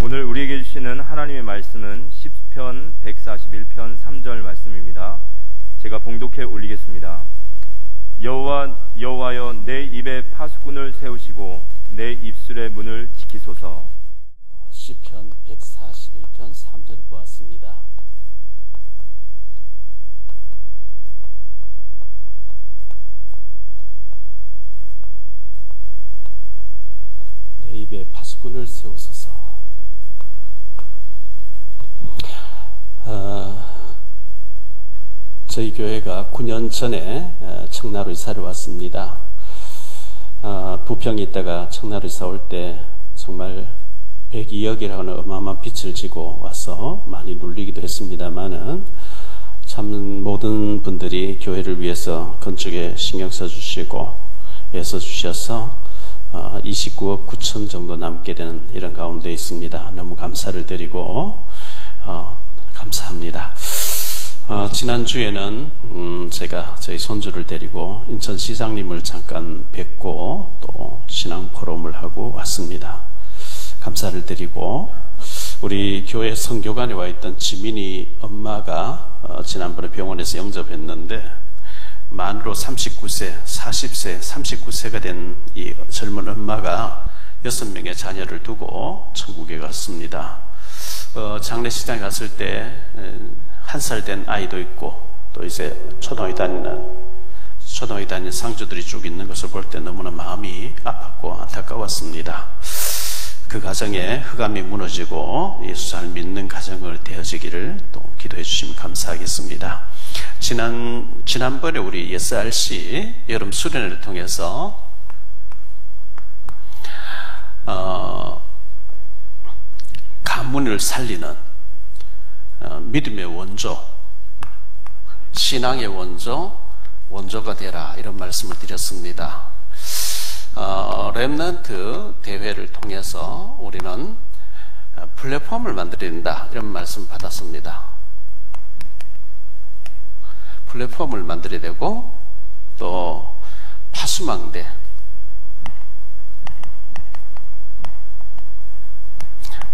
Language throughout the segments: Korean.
오늘 우리에게 주시는 하나님의 말씀은 시편 141편 3절 말씀입니다. 제가 봉독해 올리겠습니다. 여호와여, 내 입에 파수꾼을 세우시고 내 입술의 문을 지키소서. 시편 141편 3절을 보았습니다. 내 입에 파수꾼을 세우소서. 저희 교회가 9년 전에 청나로 이사를 왔습니다. 부평에 있다가 청나로 이사 올 때 정말 102억이라는 어마어마한 빚을 지고 와서 많이 눌리기도 했습니다만은 참 모든 분들이 교회를 위해서 건축에 신경 써주시고 애써주셔서 29억 9천 정도 남게 되는 이런 가운데 있습니다. 너무 감사를 드리고 감사합니다. 지난주에는 제가 저희 손주를 데리고 인천시장님을 잠깐 뵙고 또 신앙 포럼을 하고 왔습니다. 감사를 드리고 우리 교회 선교관에 와 있던 지민이 엄마가 지난번에 병원에서 영접했는데 만으로 39세, 40세, 39세가 된 이 젊은 엄마가 6명의 자녀를 두고 천국에 갔습니다. 장례식장에 갔을 때 1살 된 아이도 있고 또 이제 초등학교 다니는 상주들이 쭉 있는 것을 볼 때 너무나 마음이 아팠고 안타까웠습니다. 그 가정에 흑암이 무너지고 예수 잘 믿는 가정을 되어지기를 또 기도해 주시면 감사하겠습니다. 지난번에 우리 SRC 여름 수련회를 통해서 가문을 살리는 믿음의 원조, 신앙의 원조가 되라 이런 말씀을 드렸습니다. 렘넌트 대회를 통해서 우리는 플랫폼을 만들어야 된다 이런 말씀 받았습니다. 플랫폼을 만들어야 되고 또 파수망대,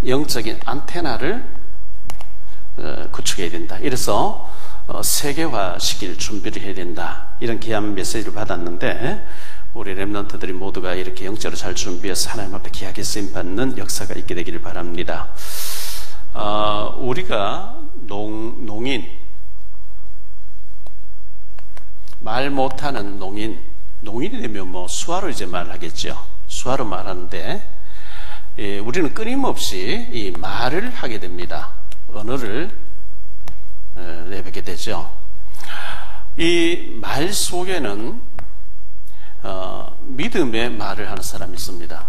영적인 안테나를 구축해야 된다. 이래서 세계화시킬 준비를 해야 된다. 이런 귀한 메시지를 받았는데 우리 렘넌트들이 모두가 이렇게 영적으로 잘 준비해서 하나님 앞에 귀하게 쓰임받는 역사가 있게 되기를 바랍니다. 우리가 농인, 말 못하는 농인이 되면 뭐 수화로 이제 말하겠죠. 수화로 말하는데 우리는 끊임없이 이 말을 하게 됩니다. 언어를 내뱉게 되죠. 이 말 속에는 믿음의 말을 하는 사람이 있습니다.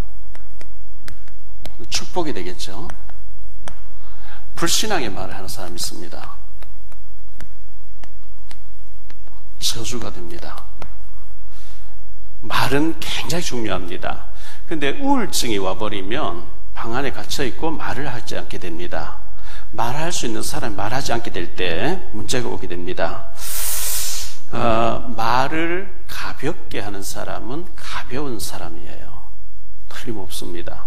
축복이 되겠죠. 불신앙의 말을 하는 사람이 있습니다. 저주가 됩니다. 말은 굉장히 중요합니다. 근데 우울증이 와버리면 방 안에 갇혀있고 말을 하지 않게 됩니다. 말할 수 있는 사람이 말하지 않게 될 때 문제가 오게 됩니다. 말을 가볍게 하는 사람은 가벼운 사람이에요. 틀림없습니다.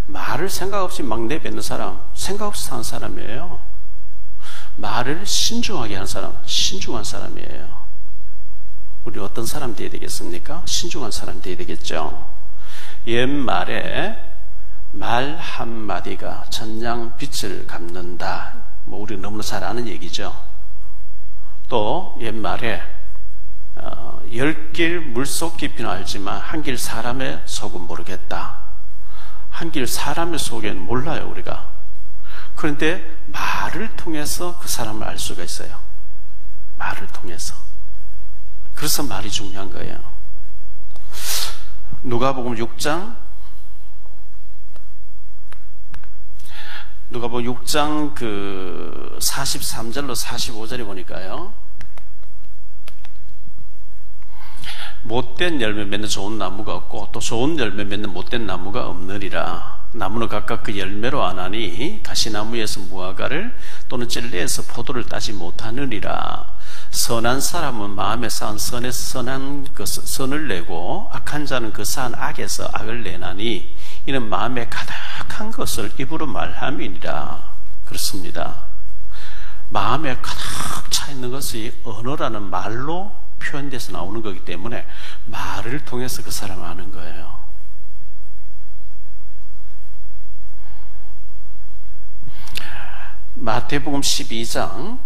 말을 생각 없이 막 내뱉는 사람, 생각 없이 사는 사람이에요. 말을 신중하게 하는 사람, 신중한 사람이에요. 우리 어떤 사람 되어야 되겠습니까? 신중한 사람 되어야 되겠죠. 옛말에 말 한마디가 천냥 빛을 갚는다. 뭐 우리 너무나 잘 아는 얘기죠. 또 옛말에 10길 물속 깊이는 알지만 한 길 사람의 속은 모르겠다. 한 길 사람의 속에는 몰라요 우리가. 그런데 말을 통해서 그 사람을 알 수가 있어요. 말을 통해서. 그래서 말이 중요한 거예요. 누가복음 6장 그 43절로 45절에 보니까요. 못된 열매 맺는 좋은 나무가 없고 또 좋은 열매 맺는 못된 나무가 없느니라. 나무는 각각 그 열매로 아나니 가시나무에서 무화과를 또는 찔레에서 포도를 따지 못하느니라. 선한 사람은 마음에 쌓은 선에서 선한 선을 내고 악한 자는 그 쌓은 악에서 악을 내나니 이는 마음에 가득 가득한 것을 입으로 말함이니라. 그렇습니다. 마음에 가득 차 있는 것이 언어라는 말로 표현돼서 나오는 거기 때문에 말을 통해서 그 사람을 아는 거예요. 마태복음 12장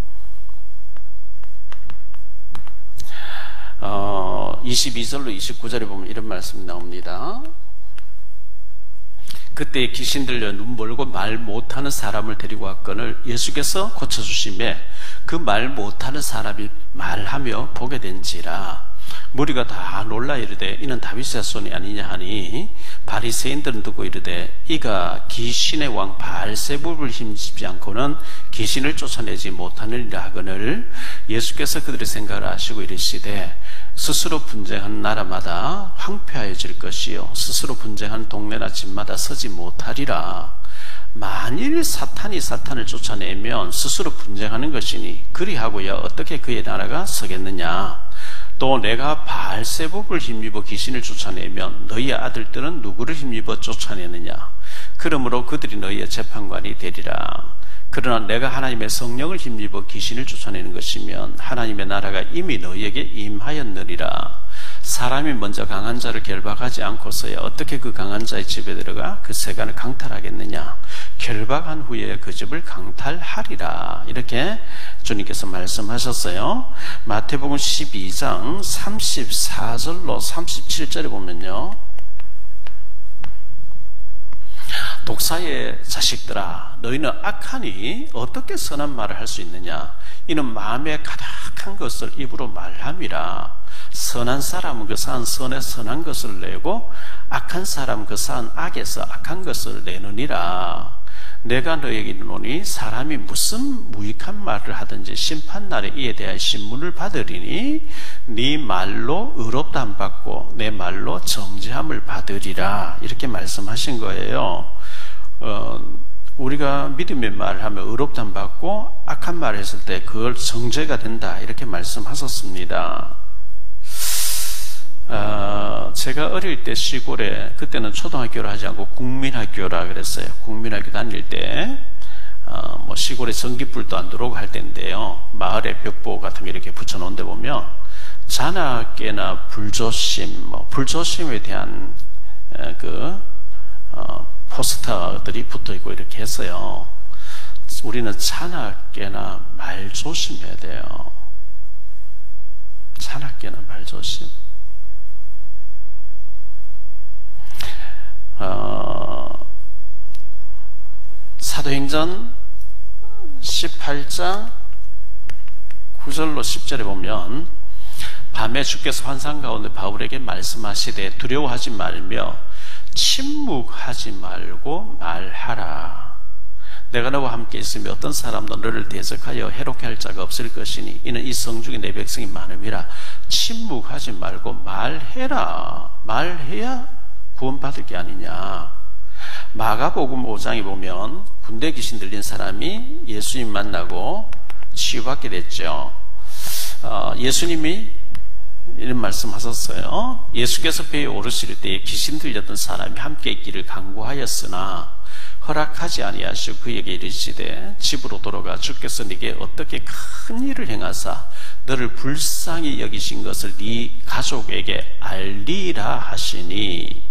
22절로 29절에 보면 이런 말씀이 나옵니다. 그때 귀신 들려 눈 멀고 말 못하는 사람을 데리고 왔거늘 예수께서 고쳐주시매 그 말 못하는 사람이 말하며 보게 된지라. 무리가 다 놀라 이르되 이는 다윗의 자손이 아니냐 하니 바리새인들은 듣고 이르되 이가 귀신의 왕 바알세불을 힘입지 않고는 귀신을 쫓아내지 못하느니라 하거늘 예수께서 그들의 생각을 아시고 이르시되 스스로 분쟁하는 나라마다 황폐하여질 것이요 스스로 분쟁하는 동네나 집마다 서지 못하리라. 만일 사탄이 사탄을 쫓아내면 스스로 분쟁하는 것이니 그리하고야 어떻게 그의 나라가 서겠느냐. 또 내가 바알세불을 힘입어 귀신을 쫓아내면 너희의 아들들은 누구를 힘입어 쫓아내느냐. 그러므로 그들이 너희의 재판관이 되리라. 그러나 내가 하나님의 성령을 힘입어 귀신을 쫓아내는 것이면 하나님의 나라가 이미 너희에게 임하였느니라. 사람이 먼저 강한 자를 결박하지 않고서야 어떻게 그 강한 자의 집에 들어가 그 세간을 강탈하겠느냐. 결박한 후에 그 집을 강탈하리라. 이렇게 주님께서 말씀하셨어요. 마태복음 12장 34절로 37절에 보면요, 독사의 자식들아 너희는 악하니 어떻게 선한 말을 할 수 있느냐. 이는 마음에 가득한 것을 입으로 말함이라. 선한 사람은 그 산 선에 선한 것을 내고 악한 사람은 그 산 악에서 악한 것을 내느니라. 내가 너에게 이르노니 사람이 무슨 무익한 말을 하든지 심판날에 이에 대한 신문을 받으리니 네 말로 의롭다함 받고 내 말로 정죄함을 받으리라. 이렇게 말씀하신 거예요. 우리가 믿음의 말을 하면 의롭다함 받고 악한 말을 했을 때 그걸 정죄가 된다. 이렇게 말씀하셨습니다. 제가 어릴 때 시골에, 그때는 초등학교를 하지 않고 국민학교라 그랬어요. 국민학교 다닐 때 뭐 시골에 전기불도 안 들어오고 할 때인데요, 마을에 벽보 같은 게 이렇게 붙여놓은 데 보면 잔악계나 불조심, 불조심에 대한 포스터들이 붙어 있고 이렇게 했어요. 우리는 잔악계나 말 조심해야 돼요. 잔악계나 말 조심. 사도행전 18장 9절로 10절에 보면 밤에 주께서 환상 가운데 바울에게 말씀하시되 두려워하지 말며 침묵하지 말고 말하라. 내가 너와 함께 있으며 어떤 사람도 너를 대적하여 해롭게 할 자가 없을 것이니 이는 이 성중에 내 백성이 많음이라. 침묵하지 말고 말해라. 말해야 구원받을 게 아니냐. 마가복음 5장에 보면 군대 귀신 들린 사람이 예수님 만나고 치유받게 됐죠. 예수님이 이런 말씀 하셨어요. 예수께서 배에 오르실 때에 귀신 들렸던 사람이 함께 있기를 간구하였으나 허락하지 아니하시고 그에게 이르시되 집으로 돌아가 주께서 네게 어떻게 큰 일을 행하사 너를 불쌍히 여기신 것을 네 가족에게 알리라 하시니,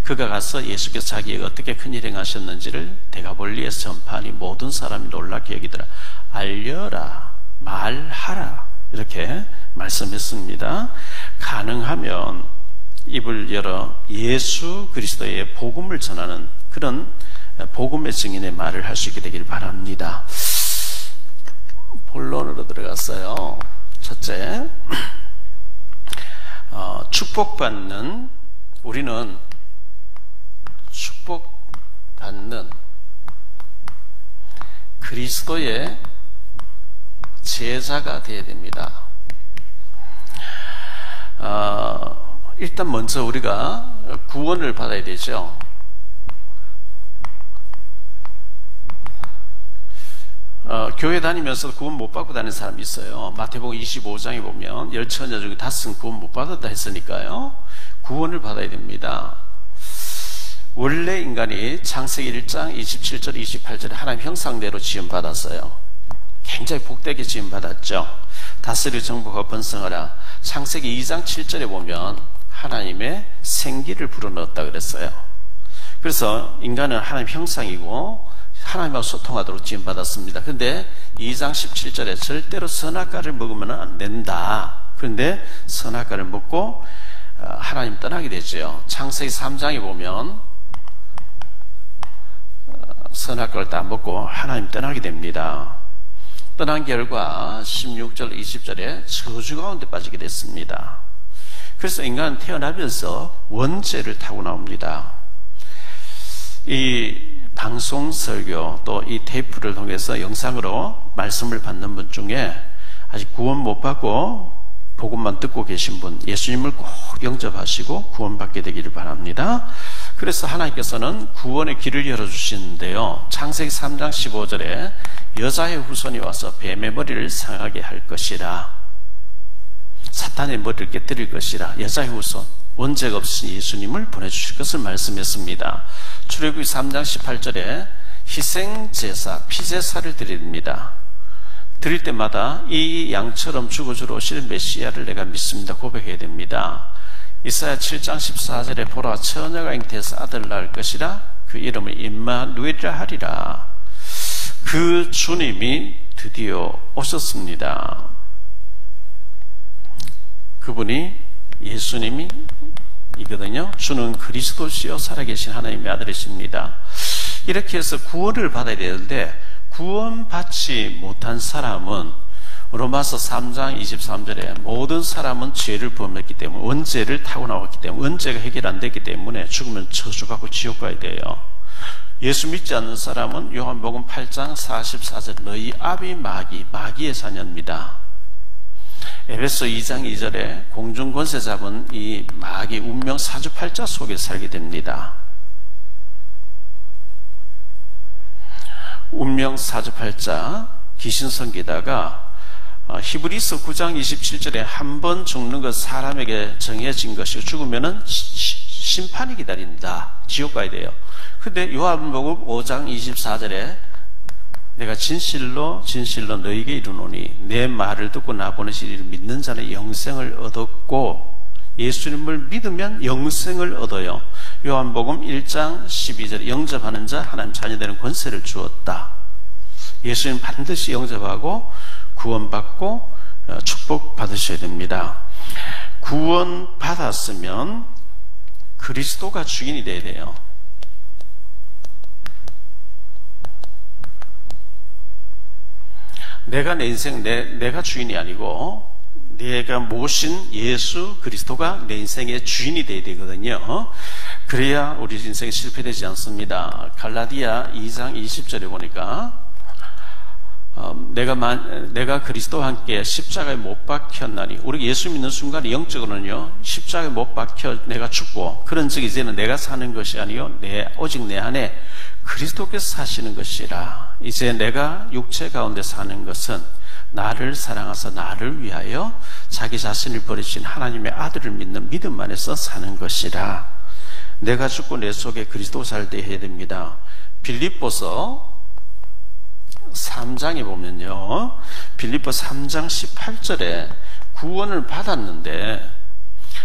그가 가서 예수께서 자기에게 어떻게 큰일 행하셨는지를 데가볼리에서 전파하니 모든 사람이 놀랍게 여기더라. 알려라, 말하라, 이렇게 말씀했습니다. 가능하면 입을 열어 예수 그리스도의 복음을 전하는 그런 복음의 증인의 말을 할 수 있게 되길 바랍니다. 본론으로 들어갔어요. 첫째, 축복받는, 우리는 축복받는 그리스도의 제자가 되어야 됩니다. 일단 먼저 우리가 구원을 받아야 되죠. 교회 다니면서 구원 못 받고 다니는 사람이 있어요. 마태복음 25장에 보면 10처녀 중에 5은 구원 못 받았다 했으니까요, 구원을 받아야 됩니다. 원래 인간이 창세기 1장 27절 28절에 하나님 형상대로 지음받았어요. 굉장히 복되게 지음받았죠. 다스리 정복하고 번성하라. 창세기 2장 7절에 보면 하나님의 생기를 불어넣었다 그랬어요. 그래서 인간은 하나님 형상이고 하나님하고 소통하도록 지음받았습니다. 그런데 2장 17절에 절대로 선악과를 먹으면 안 된다. 그런데 선악과를 먹고 하나님 떠나게 되죠. 창세기 3장에 보면 선악과를 다 먹고 하나님 떠나게 됩니다. 떠난 결과 16절 20절에 저주 가운데 빠지게 됐습니다. 그래서 인간은 태어나면서 원죄를 타고 나옵니다. 이 방송 설교 또 이 테이프를 통해서 영상으로 말씀을 받는 분 중에 아직 구원 못 받고 복음만 듣고 계신 분, 예수님을 꼭 영접하시고 구원받게 되기를 바랍니다. 그래서 하나님께서는 구원의 길을 열어주시는데요. 창세기 3장 15절에 여자의 후손이 와서 뱀의 머리를 상하게 할 것이라, 사탄의 머리를 깨뜨릴 것이라, 여자의 후손, 원죄가 없으신 예수님을 보내주실 것을 말씀했습니다. 출애굽기 3장 18절에 희생제사, 피제사를 드립니다. 드릴 때마다 이 양처럼 죽어주러 오실 메시아를 내가 믿습니다 고백해야 됩니다. 이사야 7장 14절에 보라 처녀가 잉태해서 아들을 낳을 것이라 그 이름을 임마누엘이라 하리라. 그 주님이 드디어 오셨습니다. 그분이 예수님이 이거든요. 주는 그리스도시요 살아계신 하나님의 아들이십니다. 이렇게 해서 구원을 받아야 되는데 구원받지 못한 사람은 로마서 3장 23절에 모든 사람은 죄를 범했기 때문에 원죄를 타고 나왔기 때문에 원죄가 해결 안 됐기 때문에 죽으면 저주받고 지옥 가야 돼요. 예수 믿지 않는 사람은 요한복음 8장 44절 너희 아비 마귀의 자녀입니다. 에베소 2장 2절에 공중 권세 잡은 이 마귀 운명 사주팔자 속에 살게 됩니다. 운명 사주팔자 귀신 섬기다가 히브리서 9장 27절에 한 번 죽는 것 사람에게 정해진 것이고 죽으면은 심판이 기다린다. 지옥 가야 돼요. 근데 요한복음 5장 24절에 내가 진실로 너희에게 이르노니 내 말을 듣고 나 보내신 이를 믿는 자는 영생을 얻었고 예수님을 믿으면 영생을 얻어요. 요한복음 1장 12절에 영접하는 자 하나님 자녀되는 권세를 주었다. 예수님 반드시 영접하고 구원받고 축복받으셔야 됩니다. 구원받았으면 그리스도가 주인이 되어야 돼요. 내가 내 인생 내가 주인이 아니고 내가 모신 예수 그리스도가 내 인생의 주인이 되어야 되거든요. 그래야 우리 인생이 실패되지 않습니다. 갈라디아 2장 20절에 보니까 내가 그리스도와 함께 십자가에 못 박혔나니, 우리 예수 믿는 순간에 영적으로는요 십자가에 못 박혀 내가 죽고 그런 즉 이제는 내가 사는 것이 아니요 오직 내 안에 그리스도께서 사시는 것이라. 이제 내가 육체 가운데 사는 것은 나를 사랑하사 나를 위하여 자기 자신을 버리신 하나님의 아들을 믿는 믿음 안에서 사는 것이라. 내가 죽고 내 속에 그리스도 살 때 해야 됩니다. 빌립보서 3장에 보면요, 빌립보 3장 18절에 구원을 받았는데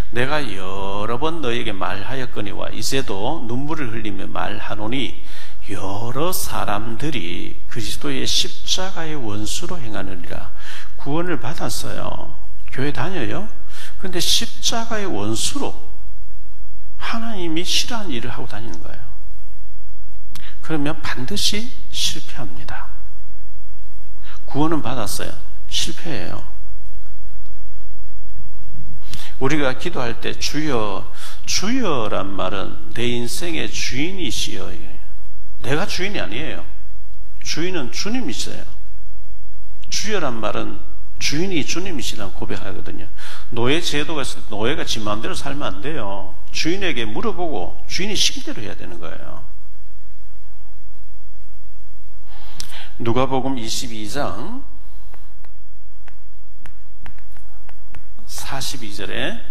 내가 여러 번 너에게 말하였거니와 이제도 눈물을 흘리며 말하노니 여러 사람들이 그리스도의 십자가의 원수로 행하느니라. 구원을 받았어요. 교회 다녀요. 그런데 십자가의 원수로 하나님이 싫어하는 일을 하고 다니는 거예요. 그러면 반드시 실패합니다. 구원은 받았어요. 실패해요. 우리가 기도할 때 주여란 말은 내 인생의 주인이시여. 내가 주인이 아니에요. 주인은 주님이세요. 주여란 말은 주인이 주님이시라고 고백하거든요. 노예 제도가 있을 때 노예가 지 마음대로 살면 안 돼요. 주인에게 물어보고 주인이 시키대로 해야 되는 거예요. 누가복음 22장 42절에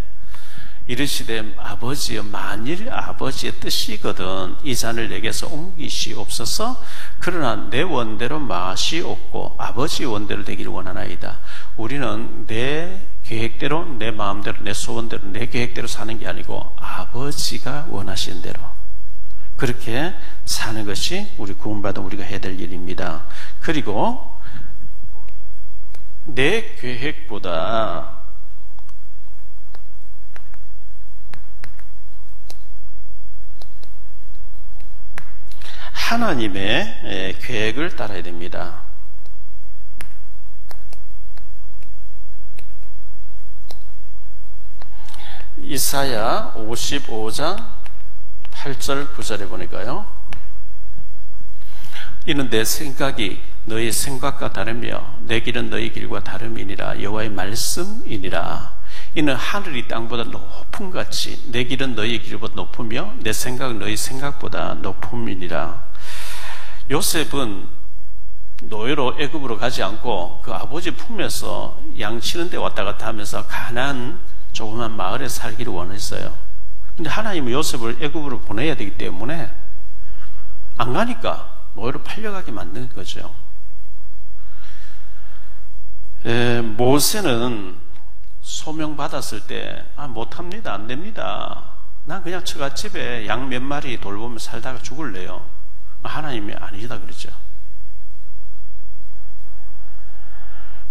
이르시되 아버지여, 만일 아버지의 뜻이거든 이 잔을 내게서 옮기시옵소서. 그러나 내 원대로 마시옵고 아버지의 원대로 되기를 원하나이다. 우리는 내 계획대로, 내 마음대로, 내 소원대로, 내 계획대로 사는 게 아니고 아버지가 원하신 대로 그렇게 사는 것이 우리 구원받은 우리가 해야 될 일입니다. 그리고 내 계획보다 하나님의 계획을 따라야 됩니다. 이사야 55장 8절 9절에 보니까요, 이는 내 생각이 너희 생각과 다르며 내 길은 너희 길과 다름이니라. 여호와의 말씀이니라. 이는 하늘이 땅보다 높음 같이 내 길은 너희 길보다 높으며 내 생각은 너희 생각보다 높음이니라. 요셉은 노예로 애굽으로 가지 않고 그 아버지 품에서 양치는 데 왔다 갔다 하면서 가나안 조그만 마을에 살기를 원했어요. 근데 하나님은 요셉을 애굽으로 보내야 되기 때문에 안 가니까 노예로 팔려가게 만든 거죠. 모세는 소명 받았을 때 못합니다, 안 됩니다, 난 그냥 처갓집에 양 몇 마리 돌보며 살다가 죽을래요. 하나님이 아니다 그랬죠.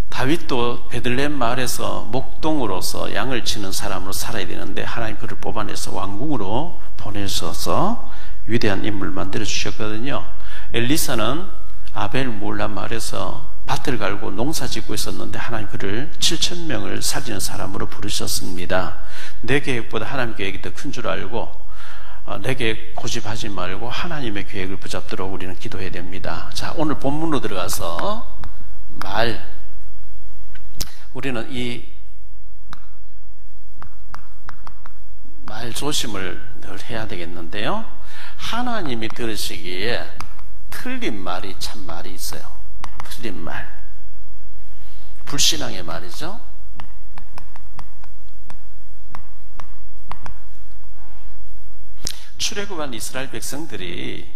다윗도 베들레헴 마을에서 목동으로서 양을 치는 사람으로 살아야 되는데 하나님 그를 뽑아내서 왕궁으로 보내셔서 위대한 인물을 만들어 주셨거든요. 엘리사는 아벨 몰라 마을에서 밭을 갈고 농사 짓고 있었는데 하나님 그를 7,000명을 살리는 사람으로 부르셨습니다. 내 계획보다 하나님 계획이 더 큰 줄 알고 내 계획 고집하지 말고 하나님의 계획을 붙잡도록 우리는 기도해야 됩니다. 자, 오늘 본문으로 들어가서 우리는 이 말 조심을 늘 해야 되겠는데요. 하나님이 들으시기에 틀린 말이 참 말이 있어요. 틀린 말, 불신앙의 말이죠. 출애굽한 이스라엘 백성들이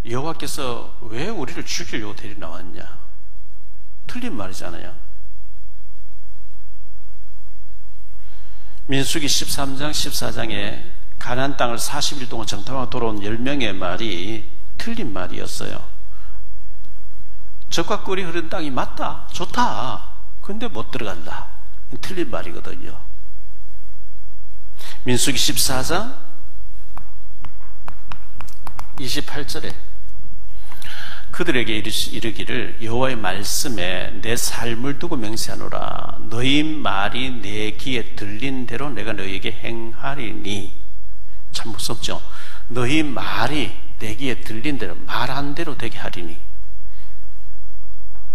여호와께서 왜 우리를 죽이려고 데리러 나왔냐? 틀린 말이잖아요. 민수기 13장 14장에 가나안 땅을 40일 동안 정탐하고 돌아온 10명의 말이 틀린 말이었어요. 젖과 꿀이 흐르는 땅이 맞다, 좋다, 근데 못 들어간다, 틀린 말이거든요. 민수기 14장 28절에 그들에게 이르기를 여호와의 말씀에 내 삶을 두고 맹세하노라. 너희 말이 내 귀에 들린 대로 내가 너희에게 행하리니. 참 무섭죠. 너희 말이 내 귀에 들린 대로, 말한 대로 되게 하리니.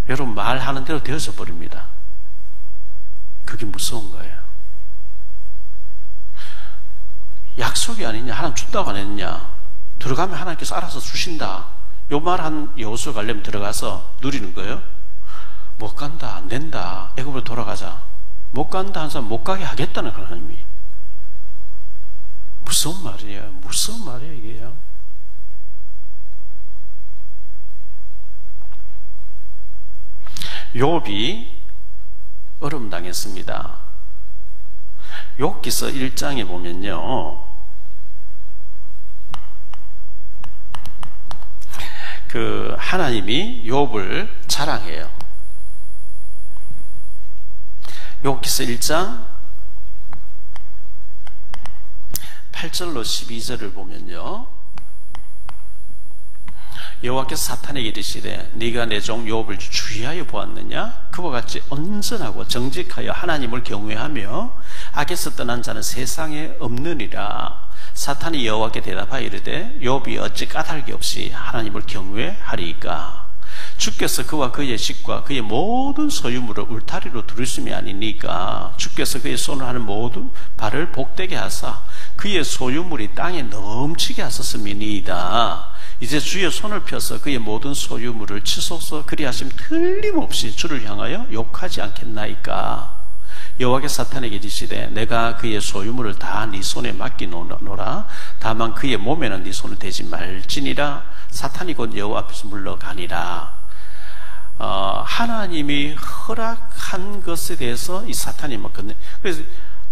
여러분, 말하는 대로 되어져 버립니다. 그게 무서운 거예요. 약속이 아니냐? 하나님 준다고 안 했냐? 들어가면 하나님께서 알아서 주신다. 요 말 한 여호수아 가려면 들어가서 누리는 거예요? 못 간다, 안 된다, 애굽으로 돌아가자. 못 간다 한 사람 못 가게 하겠다는 하나님이. 무서운 말이에요. 무서운 말이에요, 이게요. 욥이 어려움 당했습니다. 욥기서 1장에 보면요, 하나님이 욥을 자랑해요. 욥기서 1장 8절로 12절을 보면요, 여호와께서 사탄에게 이르시되 네가 내 종 욥을 주의하여 보았느냐? 그와 같이 온전하고 정직하여 하나님을 경외하며 악에서 떠난 자는 세상에 없느니라. 사탄이 여호와께 대답하여 이르되 욥이 어찌 까닭이 없이 하나님을 경외하리이까? 주께서 그와 그의 집과 그의 모든 소유물을 울타리로 두르심이 아니니까 주께서 그의 손을 하는 모든 발을 복되게 하사 그의 소유물이 땅에 넘치게 하셨음이니이다. 이제 주의 손을 펴서 그의 모든 소유물을 치소서. 그리하시면 틀림없이 주를 향하여 욕하지 않겠나이까? 여호와께서 사탄에게 이르시되 내가 그의 소유물을 다 네 손에 맡기노라. 다만 그의 몸에는 네 손을 대지 말지니라. 사탄이 곧 여호와 앞에서 물러가니라. 하나님이 허락한 것에 대해서 이 사탄이 막 그래서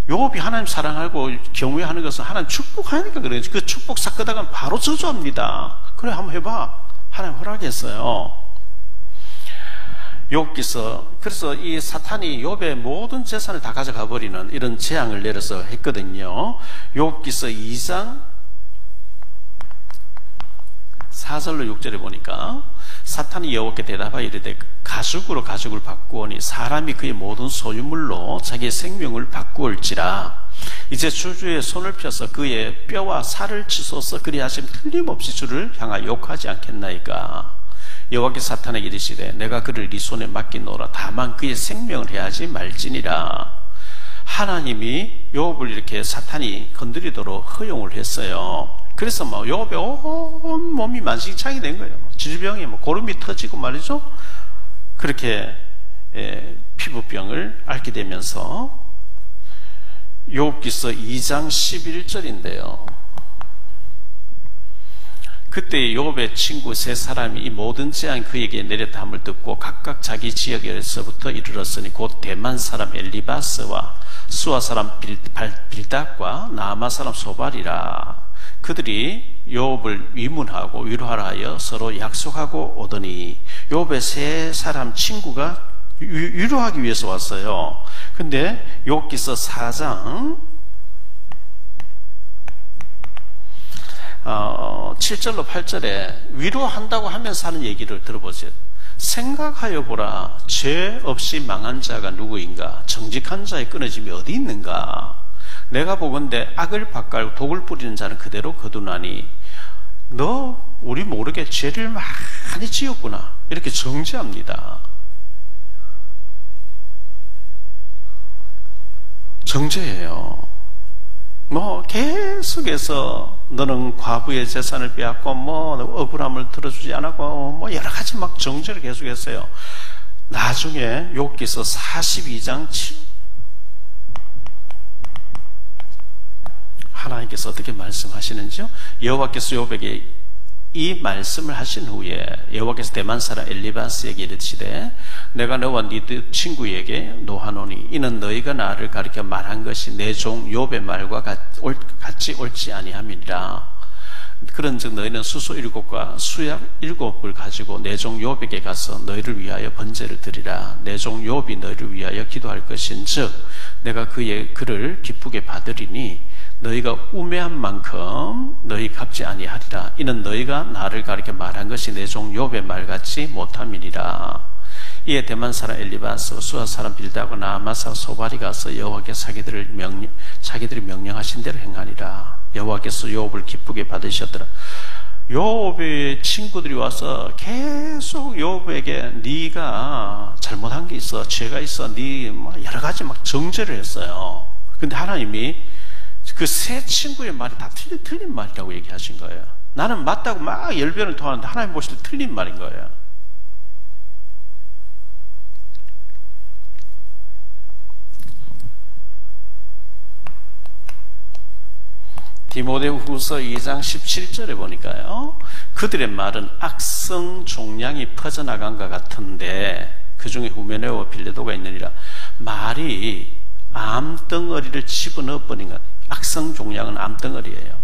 욥이 하나님 사랑하고 경외하는 것은 하나님 축복하니까 그래요. 그 축복 삭거다가 바로 저주합니다. 그래 한번 해봐. 하나님 허락했어요. 욥기서 그래서 이 사탄이 욥의 모든 재산을 다 가져가 버리는 이런 재앙을 내려서 했거든요. 욥기서 2장 4절로 6절에 보니까 사탄이 여호와께 대답하여 이르되 가죽으로 가죽을 바꾸오니 사람이 그의 모든 소유물로 자기의 생명을 바꾸올지라. 이제 주주의 손을 펴서 그의 뼈와 살을 치소서. 그리하시면 틀림없이 주를 향하여 욕하지 않겠나이까. 여호와께서 사탄에게 이르시되 내가 그를 네 손에 맡기노라. 다만 그의 생명을 해하지 말지니라. 하나님이 욥을 이렇게 사탄이 건드리도록 허용을 했어요. 그래서 뭐 욥의 온 몸이 만신창이 된 거예요. 질병이 뭐 고름이 터지고 말이죠. 그렇게 피부병을 앓게 되면서 욥기서 2장 11절인데요. 그때 욥의 친구 세 사람이 이 모든 재앙이 그에게 내렸다함을 듣고 각각 자기 지역에서부터 이르렀으니 곧 대만 사람 엘리바스와 수아 사람 빌닷과 나아마 사람 소발이라. 그들이 욥을 위문하고 위로하라 하여 서로 약속하고 오더니 욥의 세 사람 친구가 위로하기 위해서 왔어요. 근데 욥기서 4장 7절로 8절에 위로한다고 하면서 하는 얘기를 들어보세요. 생각하여 보라. 죄 없이 망한 자가 누구인가? 정직한 자의 끊어짐이 어디 있는가? 내가 보건대 악을 밭갈고 독을 뿌리는 자는 그대로 거두나니 너 우리 모르게 죄를 많이 지었구나. 이렇게 정죄합니다. 정죄해요. 뭐 계속해서 너는 과부의 재산을 빼앗고 뭐 억울함을 들어주지 않았고 뭐 여러 가지 막 정죄를 계속했어요. 나중에 욥기서 42장 7 하나님께서 어떻게 말씀하시는지요? 여호와께서 욥에게 이 말씀을 하신 후에 여호와께서 대만 사람 엘리바스에게 이르시되 내가 너와 네 친구에게 노하노니 이는 너희가 나를 가리켜 말한 것이 내 종 욥의 말과 같이 옳지 아니함이니라. 그런즉 너희는 수소 7과 수약 7을 가지고 내 종 욥에게 가서 너희를 위하여 번제를 드리라. 내 종 욥이 너희를 위하여 기도할 것인즉 내가 그를 기쁘게 받으리니 너희가 우매한 만큼 너희 갚지 아니하리라. 이는 너희가 나를 가리켜 말한 것이 내 종 욥의 말같이 못함이니라. 이에 대만 사람 엘리바스, 수아 사람 빌다고 나아마 사람 소발이 가서 여호와께서 자기들이 명령하신 대로 행하니라. 여호와께서 욥을 기쁘게 받으셨더라. 욥의 친구들이 와서 계속 욥에게 네가 잘못한 게 있어, 죄가 있어, 네 여러 가지 막 정죄를 했어요. 근데 하나님이 그 세 친구의 말이 다 틀린 말이라고 얘기하신 거예요. 나는 맞다고 막 열변을 토하는데 하나님 보실 때 틀린 말인 거예요. 디모데후서 2장 17절에 보니까요, 그들의 말은 악성 종양이 퍼져나간 것 같은데 그 중에 후메네오와 빌레도가 있느니라. 말이 암덩어리를 집어넣어 버린 것. 악성 종양은 암덩어리예요.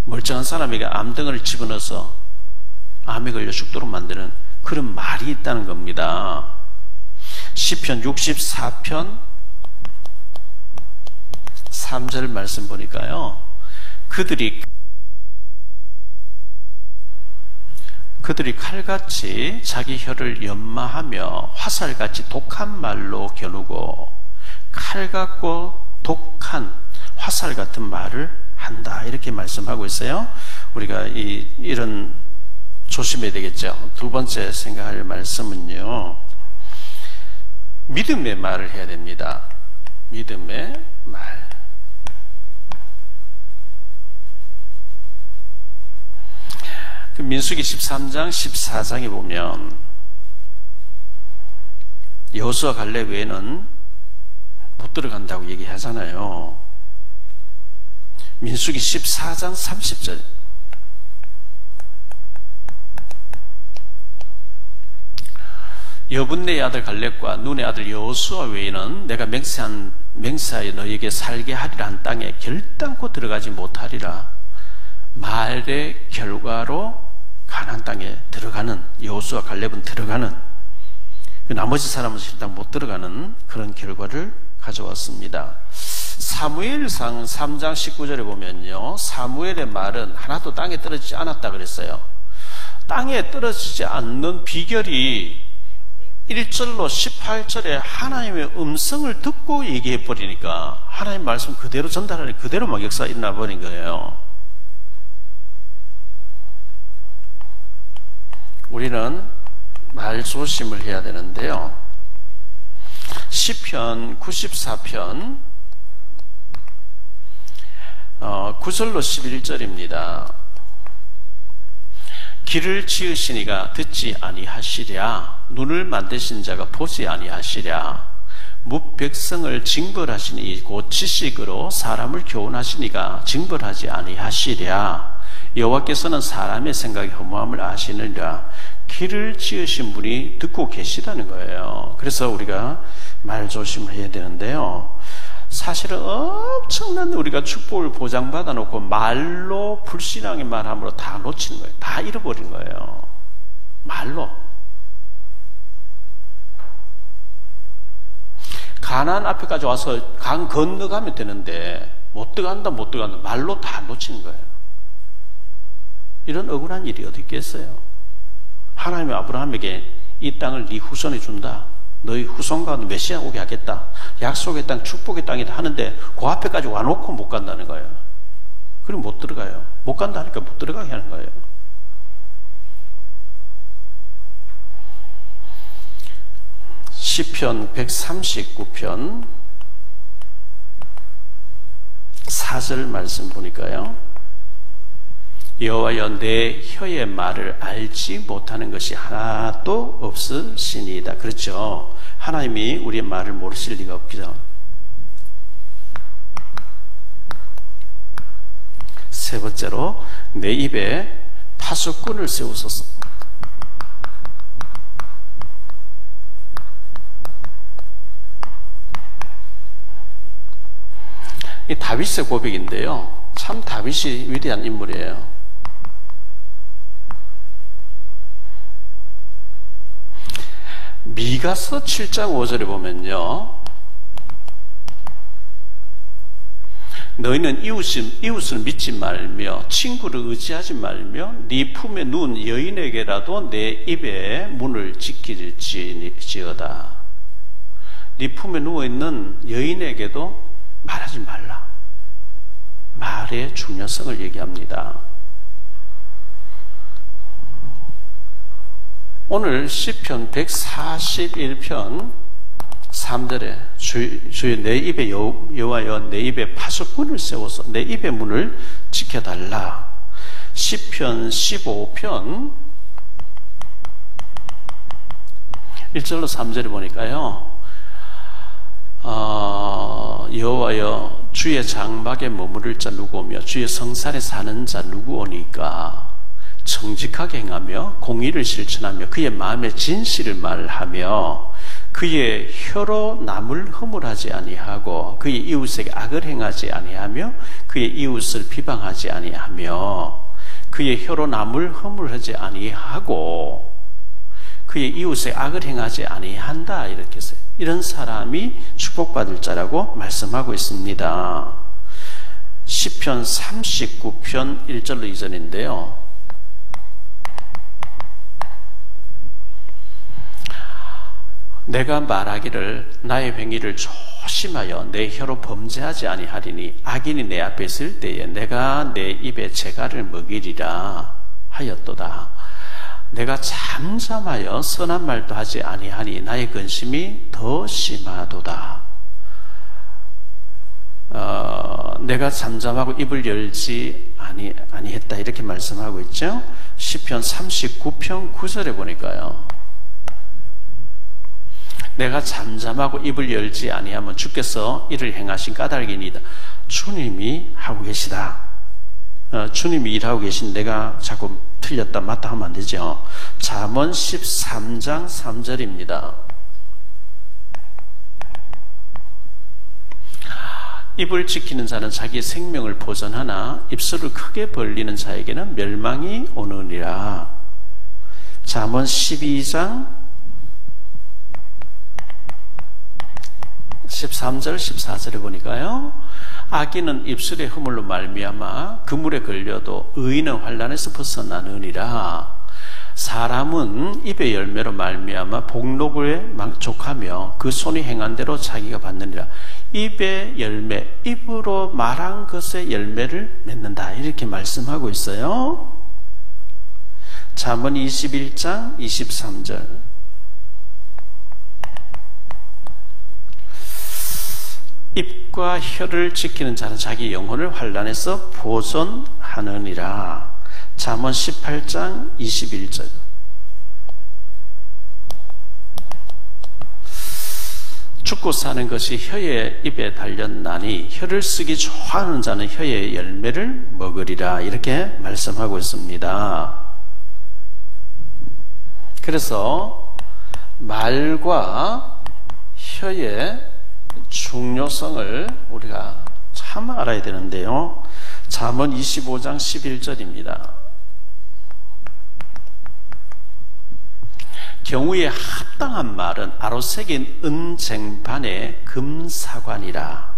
멀쩡한 사람에게 암덩어리를 집어넣어서 암에 걸려 죽도록 만드는 그런 말이 있다는 겁니다. 시편 64편 3절 말씀 보니까요, 그들이 칼같이 자기 혀를 연마하며 화살같이 독한 말로 겨누고 칼 같고 독한 화살 같은 말을 한다. 이렇게 말씀하고 있어요. 우리가 이런 조심해야 되겠죠. 두 번째 생각할 말씀은요, 믿음의 말을 해야 됩니다. 믿음의 말. 민수기 13장 14장에 보면 여호수아 갈렙 외에는 못 들어간다고 얘기하잖아요. 민수기 14장 30절. 여분네의 아들 갈렙과 눈의 아들 여호수아 외에는 내가 맹세하여 너에게 살게 하리라 한 땅에 결단코 들어가지 못하리라. 말의 결과로 가나안 땅에 들어가는, 여호수아 갈렙은 들어가는, 나머지 사람은 실상 못 들어가는 그런 결과를 가져왔습니다. 사무엘상 3장 19절에 보면요, 사무엘의 말은 하나도 땅에 떨어지지 않았다 그랬어요. 땅에 떨어지지 않는 비결이 1절로 18절에 하나님의 음성을 듣고 얘기해 버리니까 하나님 말씀 그대로 전달하니 그대로 막 역사가 일어나 버린 거예요. 우리는 말 조심을 해야 되는데요. 시편 94편 9절로 11절입니다. 길을 지으시니가 듣지 아니하시랴. 눈을 만드신 자가 보지 아니하시랴. 뭇백성을 징벌하시니 곧 지식으로 사람을 교훈하시니가 징벌하지 아니하시랴. 여호와께서는 사람의 생각의 허무함을 아시느니라. 길을 지으신 분이 듣고 계시다는 거예요. 그래서 우리가 말 조심을 해야 되는데요. 사실은 엄청난 우리가 축복을 보장받아 놓고 말로 불신앙의 말함으로 다 놓치는 거예요. 다 잃어버린 거예요. 말로. 가나안 앞에까지 와서 강 건너가면 되는데 못 들어간다 말로 다 놓치는 거예요. 이런 억울한 일이 어디 있겠어요? 하나님이 아브라함에게 이 땅을 네 후손에 준다. 너희 후손과 메시아 오게 하겠다. 약속의 땅, 축복의 땅이다 하는데 그 앞에까지 와놓고 못 간다는 거예요. 그럼 못 들어가요. 못 간다 하니까 못 들어가게 하는 거예요. 시편 139편 4절 말씀 보니까요. 여호와여 내 혀의 말을 알지 못하는 것이 하나도 없으시니이다. 그렇죠. 하나님이 우리의 말을 모르실 리가 없죠. 세 번째로 내 입에 파수꾼을 세우소서. 이 다윗의 고백인데요. 참 다윗이 위대한 인물이에요. 미가서 7장 5절에 보면요. 너희는 이웃을 믿지 말며 친구를 의지하지 말며 네 품에 누운 여인에게라도 내 입의 문을 지킬지어다. 네 품에 누워있는 여인에게도 말하지 말라. 말의 중요성을 얘기합니다. 오늘 시편 141편 3절에 주여 내 입에 여호와여 내 입에 파수꾼을 세워서 내 입의 문을 지켜달라. 시편 15편 1절로 3절에 보니까요. 여호와여 주의 장막에 머무를 자 누구 오며 주의 성산에 사는 자 누구 오니까 정직하게 행하며 공의를 실천하며 그의 마음의 진실을 말하며 그의 혀로 남을 허물하지 아니하고 그의 이웃에게 악을 행하지 아니하며 그의 이웃을 비방하지 아니하며 그의 혀로 남을 허물하지 아니하고 그의 이웃에 악을 행하지 아니한다. 이렇게 했어요. 이런 사람이 축복받을 자라고 말씀하고 있습니다. 시편 39편 1절로 2절인데요. 내가 말하기를 나의 행위를 조심하여 내 혀로 범죄하지 아니하리니 악인이 내 앞에 있을 때에 내가 내 입에 재갈을 먹이리라 하였도다. 내가 잠잠하여 선한 말도 하지 아니하니 나의 근심이 더 심하도다. 내가 잠잠하고 입을 열지 아니했다 이렇게 말씀하고 있죠. 시편 39편 9절에 보니까요. 내가 잠잠하고 입을 열지 아니하면 주께서 이를 행하신 까닭이니이다. 주님이 하고 계시다. 주님이 일하고 계신 내가 자꾸 틀렸다 맞다 하면 안 되죠. 잠언 13장 3절입니다. 입을 지키는 자는 자기 생명을 보전하나 입술을 크게 벌리는 자에게는 멸망이 오느니라. 잠언 12장 13절 14절에 보니까요, 악인은 입술의 허물로 말미암아 그물에 걸려도 의인은 환난에서 벗어나느니라. 사람은 입의 열매로 말미암아 복록에 만족하며 그 손이 행한 대로 자기가 받느니라. 입의 열매, 입으로 말한 것의 열매를 맺는다, 이렇게 말씀하고 있어요. 잠언 21장 23절. 입과 혀를 지키는 자는 자기 영혼을 환난에서 보존하느니라. 잠언 18장 21절. 죽고 사는 것이 혀의 입에 달렸나니 혀를 쓰기 좋아하는 자는 혀의 열매를 먹으리라, 이렇게 말씀하고 있습니다. 그래서 말과 혀의 중요성을 우리가 참 알아야 되는데요. 잠언 25장 11절입니다. 경우에 합당한 말은 아로새긴 은쟁반의 금사관이라.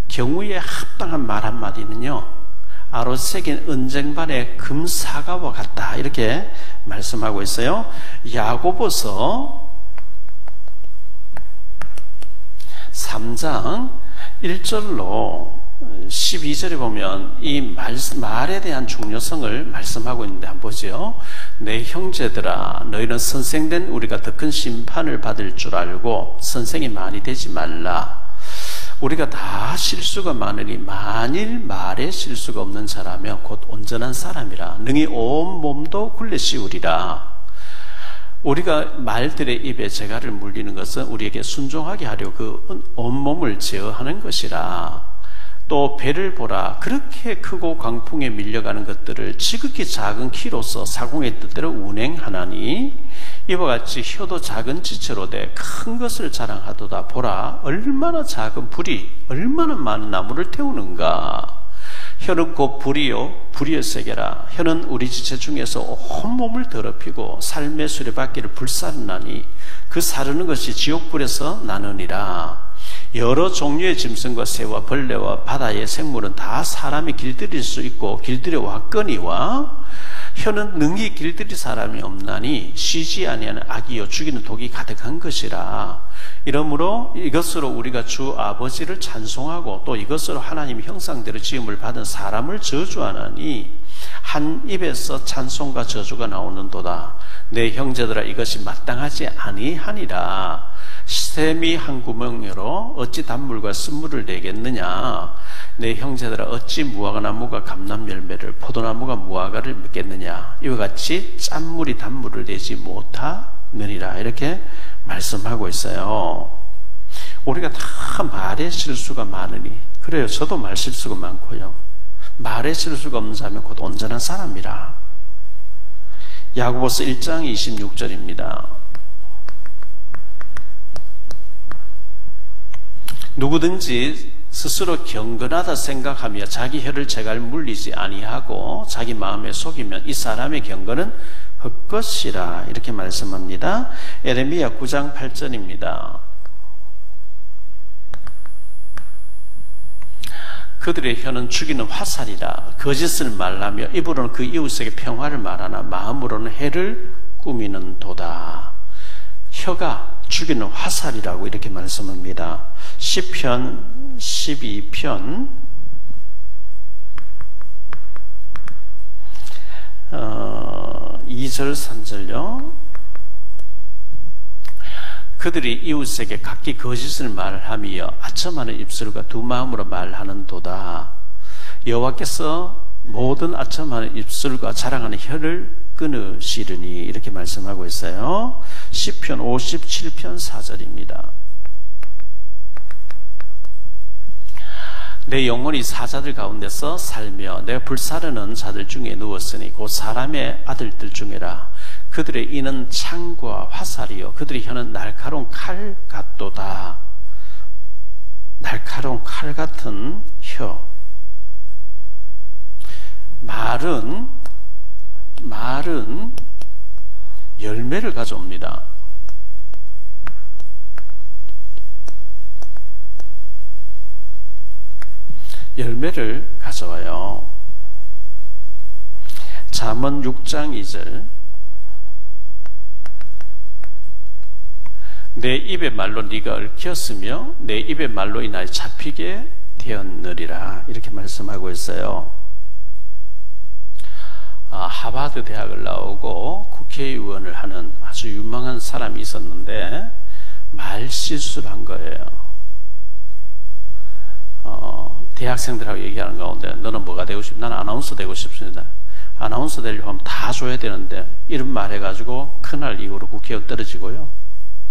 경우에 합당한 말 한마디는요, 아로새긴 은쟁반의 금사과와 같다, 이렇게 말씀하고 있어요. 야고보서 3장 1절로 12절에 보면 이 말에 대한 중요성을 말씀하고 있는데 한번 보죠. 내 형제들아, 너희는 선생된 우리가 더 큰 심판을 받을 줄 알고 선생이 많이 되지 말라. 우리가 다 실수가 많으니 만일 말에 실수가 없는 자라면 곧 온전한 사람이라. 능히 온 몸도 굴레 씌우리라. 우리가 말들의 입에 재갈을 물리는 것은 우리에게 순종하게 하려 그 온몸을 제어하는 것이라. 또 배를 보라. 그렇게 크고 광풍에 밀려가는 것들을 지극히 작은 키로서 사공의 뜻대로 운행하나니 이와 같이 혀도 작은 지체로 돼 큰 것을 자랑하도다. 보라, 얼마나 작은 불이 얼마나 많은 나무를 태우는가. 혀는 곧 불이요 불의 세계라. 혀는 우리 지체 중에서 온몸을 더럽히고 삶의 수레바퀴를 불사르나니 그 사르는 것이 지옥불에서 나느니라. 여러 종류의 짐승과 새와 벌레와 바다의 생물은 다 사람이 길들일 수 있고 길들여 왔거니와 혀는 능히 길들일 사람이 없나니 쉬지 아니하는 악이요 죽이는 독이 가득한 것이라. 이러므로 이것으로 우리가 주 아버지를 찬송하고 또 이것으로 하나님의 형상대로 지음을 받은 사람을 저주하나니 한 입에서 찬송과 저주가 나오는도다. 내 형제들아, 이것이 마땅하지 아니하니라. 샘이 한 구멍으로 어찌 단물과 쓴물을 내겠느냐. 내 형제들아, 어찌 무화과나무가 감람 열매를 포도나무가 무화과를 맺겠느냐. 이와 같이 짠물이 단물을 내지 못하느니라, 이렇게 말씀하고 있어요. 우리가 다 말에 실수가 많으니, 그래요, 저도 말 실수가 많고요. 말에 실수가 없는 자면 곧 온전한 사람이라. 야고보서 1장 26절입니다. 누구든지 스스로 경건하다 생각하며 자기 혀를 재갈 물리지 아니하고 자기 마음에 속이면 이 사람의 경건은 헛것이라, 이렇게 말씀합니다. 에레미야 9장 8절입니다. 그들의 혀는 죽이는 화살이라. 거짓을 말하며 입으로는 그 이웃에게 평화를 말하나 마음으로는 해를 꾸미는 도다. 혀가 죽이는 화살이라고 이렇게 말씀합니다. 시편 12편 2절 3절요. 그들이 이웃에게 각기 거짓을 말하며 아첨하는 입술과 두 마음으로 말하는도다. 여호와께서 모든 아첨하는 입술과 자랑하는 혀를 끊으시르니, 이렇게 말씀하고 있어요. 시편 57편 4절입니다. 내 영혼이 사자들 가운데서 살며 내가 불사르는 자들 중에 누웠으니 곧 사람의 아들들 중에라. 그들의 이는 창과 화살이요 그들의 혀는 날카로운 칼 같도다. 날카로운 칼 같은 혀. 말은 열매를 가져옵니다. 열매를 가져와요. 잠언 6장 2절. 내 입의 말로 네가 얽혔으며 내 입의 말로 인하여 잡히게 되었느리라. 이렇게 말씀하고 있어요. 하버드 대학을 나오고 국회의원을 하는 아주 유명한 사람이 있었는데 말 실수를 한 거예요. 대학생들하고 얘기하는 가운데 너는 뭐가 되고 싶냐? 나는 아나운서 되고 싶습니다. 아나운서 되려고 하면 다 줘야 되는데 이런 말 해가지고 그날 이후로 국회의원 떨어지고요.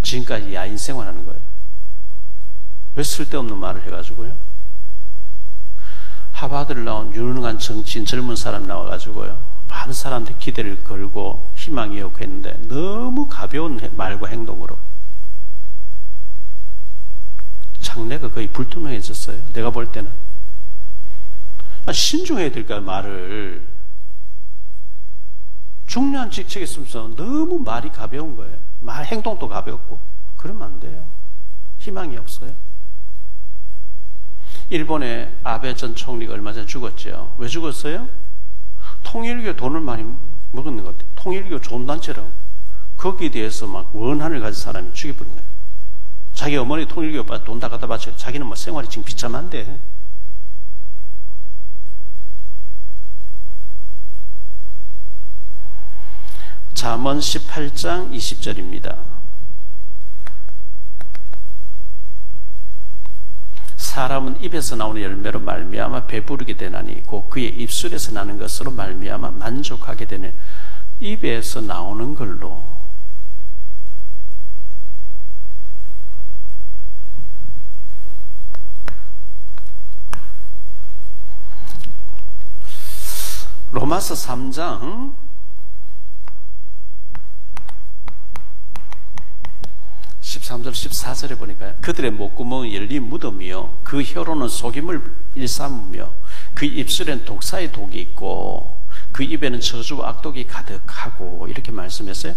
지금까지 야인 생활하는 거예요. 왜 쓸데없는 말을 해가지고요. 하버드를 나온 유능한 정치인 젊은 사람 나와가지고요. 많은 사람들이 기대를 걸고 희망이 있고 했는데 너무 가벼운 말과 행동으로 장래가 거의 불투명해졌어요. 내가 볼 때는 신중해야 될까요? 말을 중요한 직책에 있으면서 너무 말이 가벼운 거예요. 말 행동도 가볍고 그러면 안 돼요. 희망이 없어요. 일본의 아베 전 총리가 얼마 전에 죽었죠. 왜 죽었어요? 통일교 돈을 많이 먹었는 것 같아요. 통일교 좋은 단체라고 거기에 대해서 막 원한을 가진 사람이 죽여버린 거예요. 자기 어머니 통일교 돈 다 갖다 바쳐. 자기는 뭐 생활이 지금 비참한데. 잠언 18장 20절입니다. 사람은 입에서 나오는 열매로 말미암아 배부르게 되나니 곧 그의 입술에서 나는 것으로 말미암아 만족하게 되네. 입에서 나오는 걸로 로마서 3장 13절 14절에 보니까 그들의 목구멍은 열린 무덤이요 그 혀로는 속임을 일삼으며 그 입술엔 독사의 독이 있고 그 입에는 저주와 악독이 가득하고 이렇게 말씀했어요.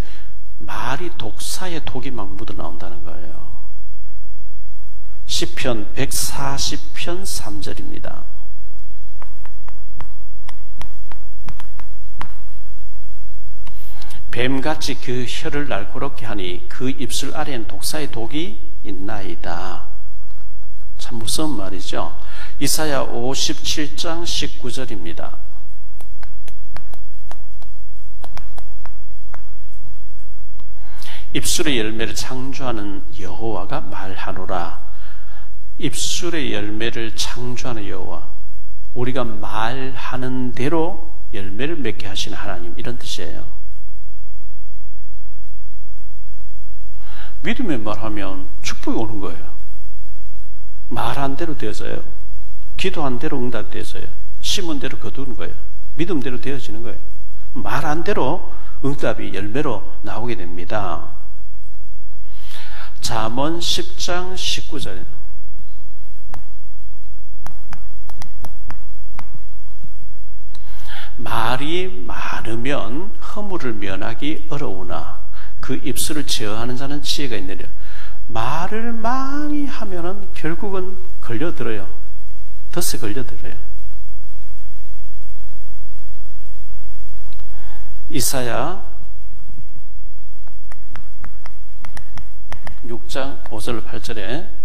말이 독사의 독이 막 묻어나온다는 거예요. 시편 140편 3절입니다. 뱀같이 그 혀를 날카롭게 하니 그 입술 아래엔 독사의 독이 있나이다. 참 무서운 말이죠. 이사야 57장 19절입니다. 입술의 열매를 창조하는 여호와가 말하노라. 입술의 열매를 창조하는 여호와, 우리가 말하는 대로 열매를 맺게 하시는 하나님, 이런 뜻이에요. 믿음의 말하면 축복이 오는 거예요. 말한 대로 되어져요. 기도한 대로 응답되어져요. 심은 대로 거두는 거예요. 믿음대로 되어지는 거예요. 말한 대로 응답이 열매로 나오게 됩니다. 잠언 10장 19절. 말이 많으면 허물을 면하기 어려우나 그 입술을 제어하는 자는 지혜가 있느니라. 말을 많이 하면은 결국은 걸려들어요. 덫에 걸려들어요. 이사야 6장 5절 8절에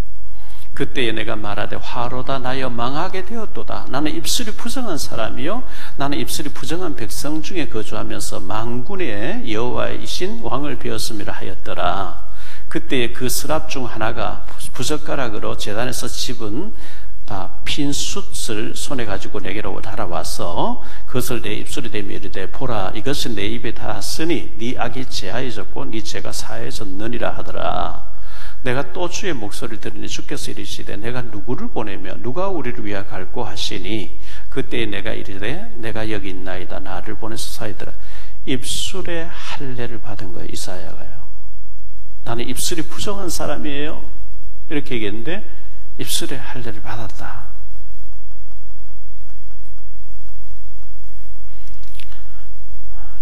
그때에 내가 말하되 화로다 나여 망하게 되었도다. 나는 입술이 부정한 사람이요 나는 입술이 부정한 백성 중에 거주하면서 만군의 여호와이신 왕을 배웠음이라 하였더라. 그때에 그 스랍 중 하나가 부젓가락으로 제단에서 집은 핀 숯을 손에 가지고 내게로 달아와서 그것을 내 입술에 대며 이르되 보라 이것은 내 입에 닿았으니 네 악이 제하여졌고 네 죄가 사하여졌느니라 하더라. 내가 또 주의 목소리를 들으니 주께서 이르시되 내가 누구를 보내며 누가 우리를 위하여 갈고 하시니 그때 내가 이르되 내가 여기 있나이다 나를 보내서 사이더라. 입술에 할례를 받은 거예요. 이사야가요. 나는 입술이 부정한 사람이에요 이렇게 얘기했는데 입술에 할례를 받았다.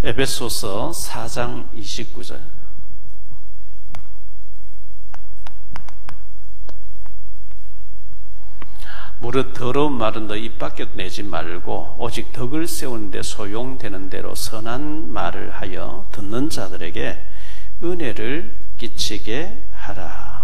에베소서 4장 29절 무릇 더러운 말은 너 입 밖에 내지 말고 오직 덕을 세우는데 소용되는 대로 선한 말을 하여 듣는 자들에게 은혜를 끼치게 하라.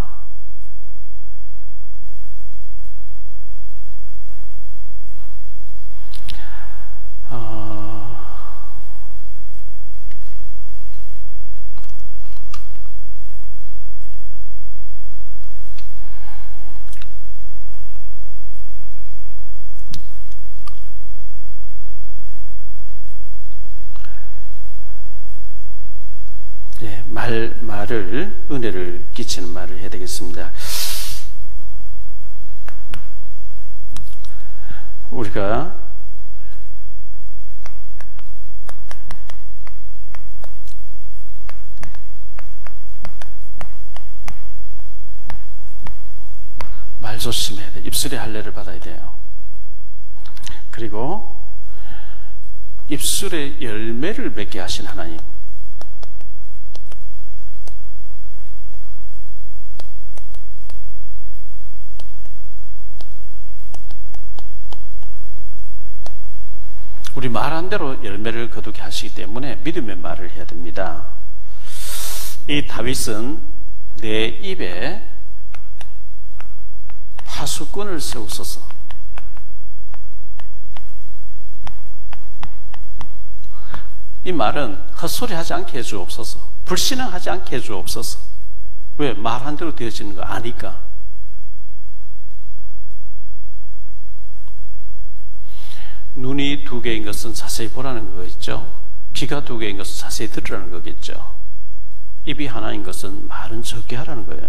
말을 은혜를 끼치는 말을 해야 되겠습니다. 우리가 말 조심해야 돼요. 입술에 할례를 받아야 돼요. 그리고 입술에 열매를 맺게 하신 하나님, 우리 말한 대로 열매를 거두게 하시기 때문에 믿음의 말을 해야 됩니다. 이 다윗은 내 입에 파수꾼을 세우소서. 이 말은 헛소리하지 않게 해주옵소서. 불신앙하지 않게 해주옵소서. 왜? 말한 대로 되어지는 거 아니까. 눈이 두 개인 것은 자세히 보라는 거겠죠. 귀가 두 개인 것은 자세히 들으라는 거겠죠. 입이 하나인 것은 말은 적게 하라는 거예요.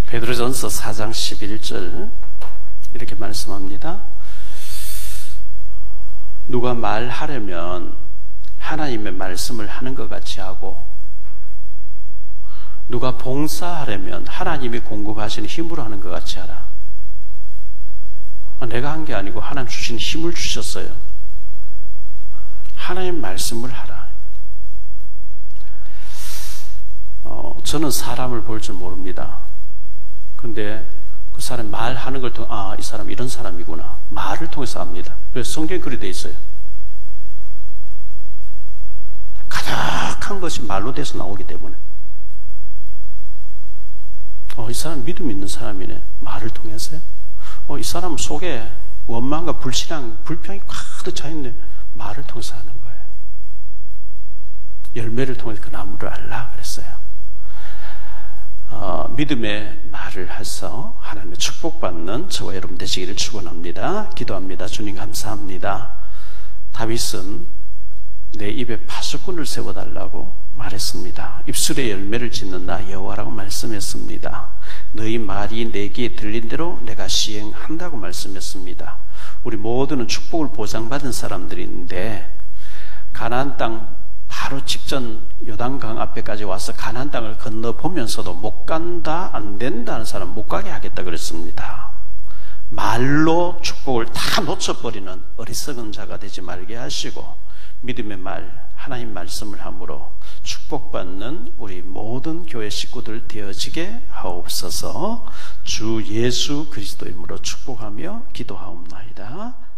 베드로전서 4장 11절 이렇게 말씀합니다. 누가 말하려면 하나님의 말씀을 하는 것 같이 하고, 누가 봉사하려면 하나님이 공급하시는 힘으로 하는 것 같이 하라. 내가 한 게 아니고 하나님 주신 힘을 주셨어요. 하나님 말씀을 하라. 저는 사람을 볼 줄 모릅니다. 그런데 그 사람 말하는 걸 통해 이 사람 이런 사람이구나. 말을 통해서 압니다. 그래서 성경에 그리 돼 있어요. 가득한 것이 말로 돼서 나오기 때문에 이 사람 믿음 있는 사람이네. 말을 통해서요. 이 사람 속에 원망과 불신앙, 불평이 가득 차있네. 말을 통해서 하는 거예요. 열매를 통해서 그 나무를 알라 그랬어요. 믿음의 말을 해서 하나님의 축복받는 저와 여러분 되시기를 축원합니다. 기도합니다. 주님 감사합니다. 다윗은 내 입에 파수꾼을 세워달라고 말했습니다. 입술에 열매를 짓는 나 여호와라고 말씀했습니다. 너희 말이 내 귀에 들린 대로 내가 시행한다고 말씀했습니다. 우리 모두는 축복을 보장받은 사람들인데 가나안 땅 바로 직전 요단강 앞에까지 와서 가나안 땅을 건너보면서도 못 간다, 안 된다는 사람 못 가게 하겠다 그랬습니다. 말로 축복을 다 놓쳐버리는 어리석은 자가 되지 말게 하시고 믿음의 말, 하나님 말씀을 함으로 축복받는 우리 모든 교회 식구들 되어지게 하옵소서. 주 예수 그리스도 이름으로 축복하며 기도하옵나이다.